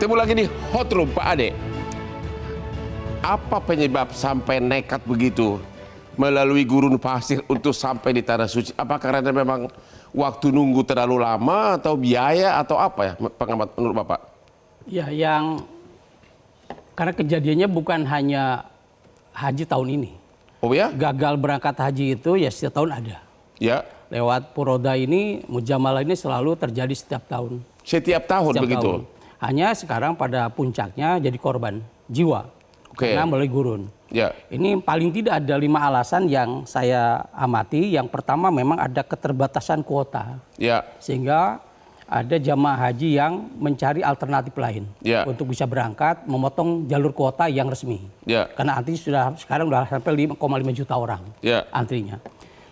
Ketemu lagi di Hot Room, Pak Ade. Apa penyebab sampai nekat begitu melalui gurun pasir untuk sampai di Tanah Suci? Apa karena memang waktu nunggu terlalu lama atau biaya atau apa ya, pengamat menurut Bapak? Ya, karena kejadiannya bukan hanya haji tahun ini. Oh ya? Gagal berangkat haji itu ya setiap tahun ada. Ya. Lewat Puroda ini, Mujamalah ini selalu terjadi setiap tahun. Setiap tahun begitu? Tahun. Hanya sekarang pada puncaknya jadi korban jiwa. Karena melalui gurun. Ya. Ini paling tidak ada 5 alasan yang saya amati. Yang pertama memang ada keterbatasan kuota. Ya. Sehingga ada jamaah haji yang mencari alternatif lain. Ya. Untuk bisa berangkat, memotong jalur kuota yang resmi. Ya. Karena antri sekarang sudah sampai 5,5 juta orang antrinya.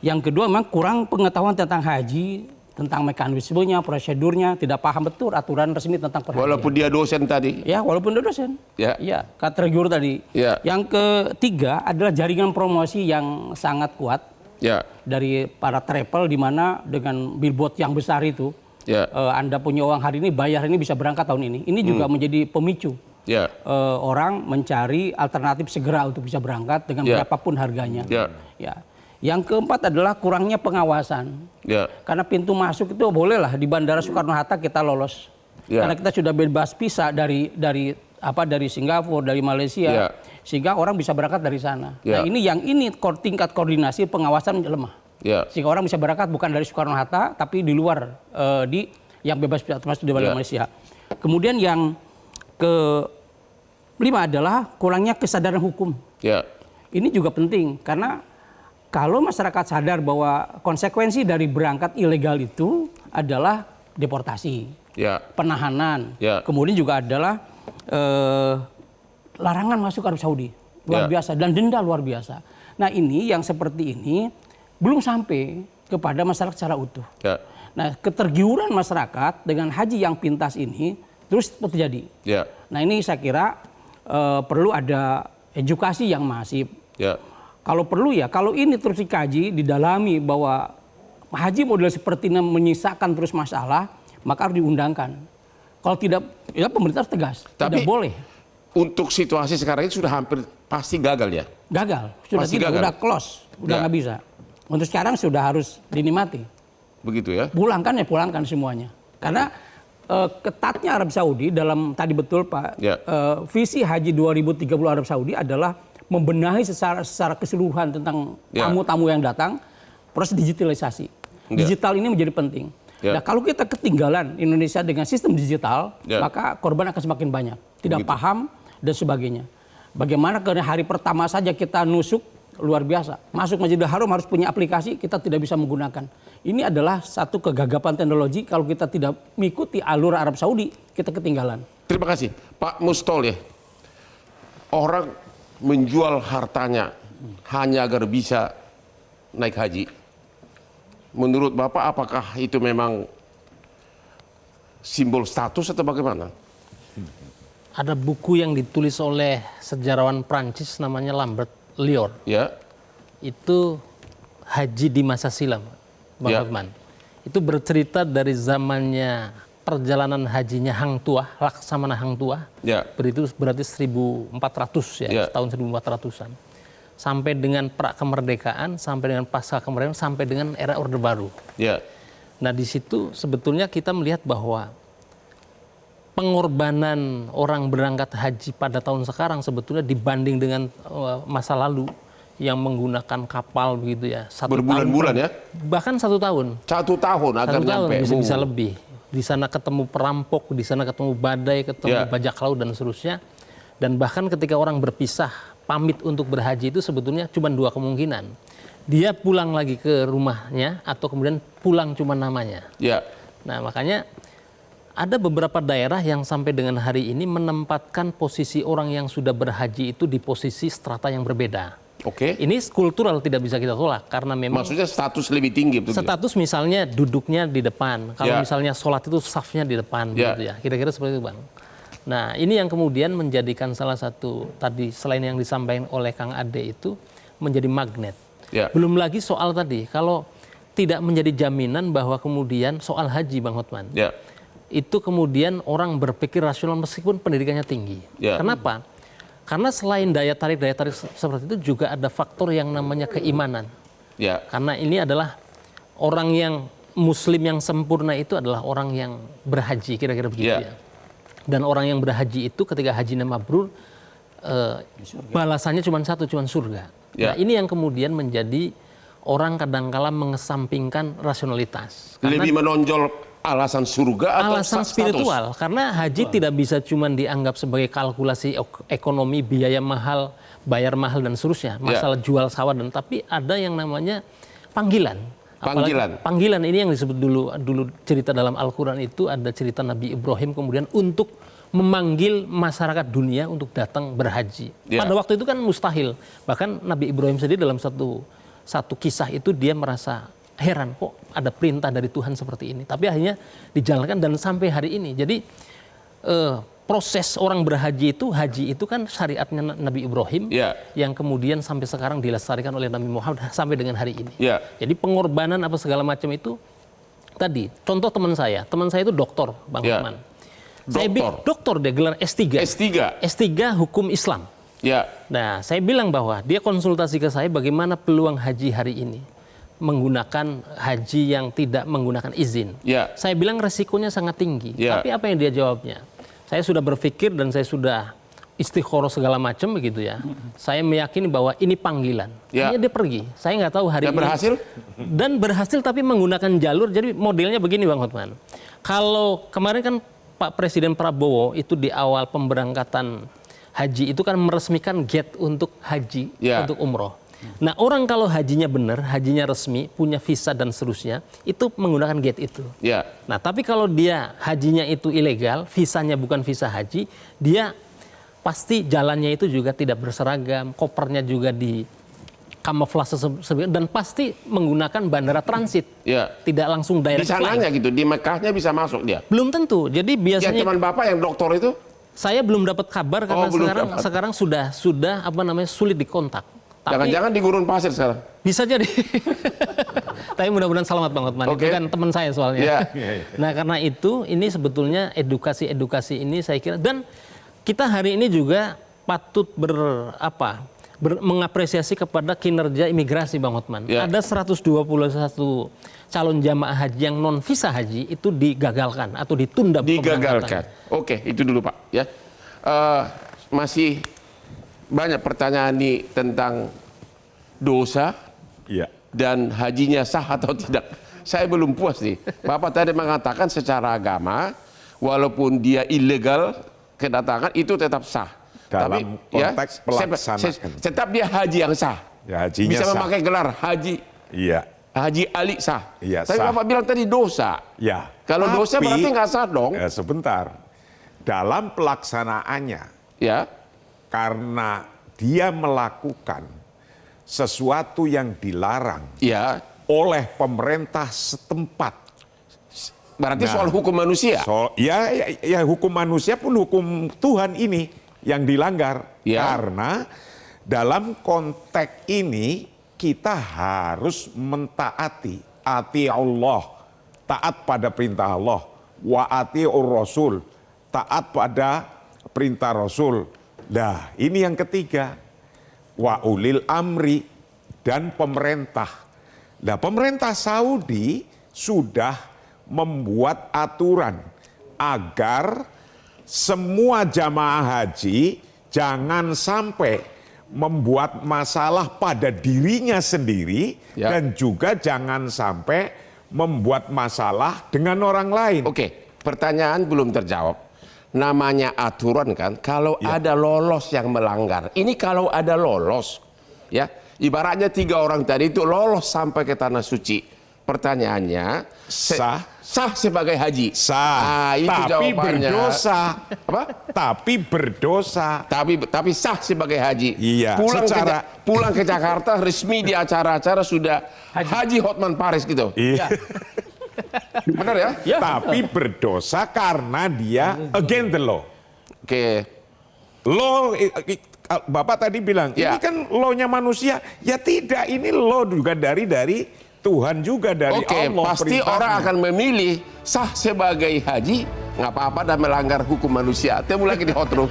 Yang kedua memang kurang pengetahuan tentang haji, tentang mekanismenya, prosedurnya, tidak paham betul aturan resmi tentang perhajian. Walaupun dia dosen tadi. Ya, walaupun dia dosen. Ya. Kata guru tadi. Ya. Yang ketiga adalah jaringan promosi yang sangat kuat dari para travel, di mana dengan billboard yang besar itu, Anda punya uang hari ini, bayar ini bisa berangkat tahun ini. Ini juga menjadi pemicu orang mencari alternatif segera untuk bisa berangkat dengan berapapun harganya. Yang keempat adalah kurangnya pengawasan. Karena pintu masuk itu bolehlah di Bandara Soekarno-Hatta kita lolos. Karena kita sudah bebas visa dari Singapura, dari Malaysia, sehingga orang bisa berangkat dari sana. Nah, ini tingkat koordinasi pengawasan lemah. Sehingga orang bisa berangkat bukan dari Soekarno-Hatta tapi di luar yang bebas visa termasuk di Malaysia. Kemudian yang kelima adalah kurangnya kesadaran hukum. Ini juga penting karena kalau masyarakat sadar bahwa konsekuensi dari berangkat ilegal itu adalah deportasi, penahanan, kemudian juga adalah larangan masuk Arab Saudi, luar biasa, dan denda luar biasa. Nah, ini yang seperti ini belum sampai kepada masyarakat secara utuh. Nah, ketergiuran masyarakat dengan haji yang pintas ini terus terjadi. Nah, ini saya kira perlu ada edukasi yang masif. Kalau perlu kalau ini terus dikaji, didalami bahwa haji model seperti ini menyisakan terus masalah, maka harus diundangkan. Kalau tidak, ya pemerintah harus tegas. Tidak boleh. Untuk situasi sekarang ini sudah hampir pasti gagal ya? Gagal. Sudah close. Sudah nggak bisa. Untuk sekarang sudah harus dinikmati. Begitu ya? Pulangkan semuanya. Karena ketatnya Arab Saudi dalam, tadi betul Pak, visi haji 2030 Arab Saudi adalah membenahi secara keseluruhan tentang tamu-tamu yang datang, proses digitalisasi. Digital ini menjadi penting. Nah, kalau kita ketinggalan Indonesia dengan sistem digital, maka korban akan semakin banyak. Tidak paham dan sebagainya. Bagaimana karena hari pertama saja kita nusuk, luar biasa. Masuk Masjidil Haram harus punya aplikasi, kita tidak bisa menggunakan. Ini adalah satu kegagapan teknologi. Kalau kita tidak mengikuti alur Arab Saudi, kita ketinggalan. Terima kasih. Pak Mustol ya. Orang menjual hartanya hanya agar bisa naik haji. Menurut Bapak apakah itu memang simbol status atau bagaimana? Ada buku yang ditulis oleh sejarawan Prancis namanya Lambert Lior. Itu haji di masa silam, Bang Hotman. Itu bercerita dari zamannya perjalanan hajinya Hang Tuah, Laksamana Hang Tuah, berarti 1400 tahun 1400-an. Sampai dengan pra kemerdekaan, sampai dengan pasca kemerdekaan, sampai dengan era Orde Baru. Nah, di situ sebetulnya kita melihat bahwa pengorbanan orang berangkat haji pada tahun sekarang sebetulnya dibanding dengan masa lalu yang menggunakan kapal begitu ya. Berbulan-bulan ya? Bahkan 1 tahun. 1 tahun agar nyampe. Bisa lebih. Di sana ketemu perampok, di sana ketemu badai, ketemu bajak laut dan seterusnya. Dan bahkan ketika orang berpisah, pamit untuk berhaji itu sebetulnya cuma 2 kemungkinan. Dia pulang lagi ke rumahnya atau kemudian pulang cuma namanya. Nah, makanya ada beberapa daerah yang sampai dengan hari ini menempatkan posisi orang yang sudah berhaji itu di posisi strata yang berbeda. Ini kultural, tidak bisa kita tolak karena memang maksudnya status lebih tinggi. Status misalnya duduknya di depan, kalau misalnya sholat itu safnya di depan, gitu ya. Kira-kira seperti itu, Bang. Nah, ini yang kemudian menjadikan salah satu tadi selain yang disampaikan oleh Kang Ade itu menjadi magnet. Belum lagi soal tadi, kalau tidak menjadi jaminan bahwa kemudian soal haji, Bang Hotman. itu kemudian orang berpikir rasional meskipun pendidikannya tinggi. Kenapa? Karena selain daya tarik seperti itu juga ada faktor yang namanya keimanan. Karena ini adalah orang yang Muslim yang sempurna itu adalah orang yang berhaji, kira-kira begitu ya. Dan orang yang berhaji itu ketika hajinya mabrur, balasannya cuma satu, cuma surga. Nah ini yang kemudian menjadi orang kadang-kala mengesampingkan rasionalitas. Lebih menonjol alasan surga atau alasan spiritual. Karena haji tidak bisa cuma dianggap sebagai kalkulasi ekonomi, biaya mahal, bayar mahal dan seterusnya. Masalah jual sawah dan tapi ada yang namanya panggilan. Panggilan ini yang disebut dulu cerita dalam Al-Quran itu ada cerita Nabi Ibrahim kemudian untuk memanggil masyarakat dunia untuk datang berhaji. Pada waktu itu kan mustahil. Bahkan Nabi Ibrahim sendiri dalam satu kisah itu dia merasa heran kok ada perintah dari Tuhan seperti ini. Tapi akhirnya dijalankan dan sampai hari ini. Jadi proses orang berhaji itu kan syariatnya Nabi Ibrahim yang kemudian sampai sekarang dilestarikan oleh Nabi Muhammad sampai dengan hari ini. Jadi pengorbanan apa segala macam itu tadi. Contoh teman saya itu doktor, Bang Hotman. Saya bilang doktor, dia gelar S3. S3 hukum Islam. Nah, saya bilang bahwa dia konsultasi ke saya bagaimana peluang haji hari ini menggunakan haji yang tidak menggunakan izin. Saya bilang resikonya sangat tinggi. Tapi apa yang dia jawabnya? Saya sudah berpikir dan saya sudah istikharah segala macam begitu ya. Saya meyakini bahwa ini panggilan. Hanya dia pergi. Saya nggak tahu hari ini. Berhasil? Dan berhasil tapi menggunakan jalur. Jadi modelnya begini Bang Hotman. Kalau kemarin kan Pak Presiden Prabowo itu di awal pemberangkatan haji itu kan meresmikan gate untuk haji, untuk umroh. Nah orang kalau hajinya benar, hajinya resmi, punya visa dan seterusnya, itu menggunakan gate itu. Nah tapi kalau dia hajinya itu ilegal, visanya bukan visa haji, dia pasti jalannya itu juga tidak berseragam, kopernya juga di kamuflase dan pasti menggunakan bandara transit, tidak langsung direct flight. Di sananya gitu, di Mekahnya bisa masuk dia? Belum tentu, jadi biasanya... teman Bapak yang dokter itu? Saya belum dapat kabar karena sekarang sudah apa namanya sulit dikontak. Jangan-jangan di gurun pasir sekarang? Bisa jadi. Tapi mudah-mudahan selamat Bang Hotman. Itu kan teman saya soalnya. Nah karena itu ini sebetulnya edukasi ini saya kira. Dan kita hari ini juga patut mengapresiasi kepada kinerja imigrasi Bang Hotman. Ada 121 calon jamaah haji yang non visa haji itu digagalkan atau ditunda. Digagalkan. Oke, itu dulu Pak. Ya, masih banyak pertanyaan nih tentang dosa dan hajinya sah atau tidak. Saya belum puas nih. Bapak tadi mengatakan secara agama, walaupun dia ilegal kedatangan itu tetap sah. Dalam konteks pelaksanaan. Tetap dia haji yang sah. Bisa memakai gelar haji. Haji Ali sah. Tapi Bapak bilang tadi dosa. Kalau dosa berarti nggak sah dong. Sebentar. Dalam pelaksanaannya. Karena dia melakukan sesuatu yang dilarang oleh pemerintah setempat. Berarti soal hukum manusia? Hukum manusia pun hukum Tuhan ini yang dilanggar. Karena dalam konteks ini kita harus mentaati. Ati Allah, taat pada perintah Allah. Wa ati'ur Rasul, taat pada perintah Rasul. Nah, ini yang ketiga. Wa ulil amri, dan pemerintah. Nah, pemerintah Saudi sudah membuat aturan agar semua jamaah haji jangan sampai membuat masalah pada dirinya sendiri dan juga jangan sampai membuat masalah dengan orang lain. Oke, pertanyaan belum terjawab. Namanya aturan kan, kalau ada lolos yang melanggar. Ini kalau ada lolos, ibaratnya 3 orang tadi itu lolos sampai ke tanah suci. Pertanyaannya, sah sebagai haji? Sah, itu tapi jawabannya. Berdosa. Apa? Tapi berdosa. Tapi sah sebagai haji. Pulang ke Jakarta resmi di acara-acara sudah Haji Hotman Paris gitu. Benar ya? Tapi berdosa karena dia against the law. Law, Bapak tadi bilang, ini kan law-nya manusia. Ya tidak, ini law juga dari Tuhan juga dari Allah. Pasti orang akan memilih sah sebagai haji, nggak apa-apa dan melanggar hukum manusia. Temu lagi di Hot Room.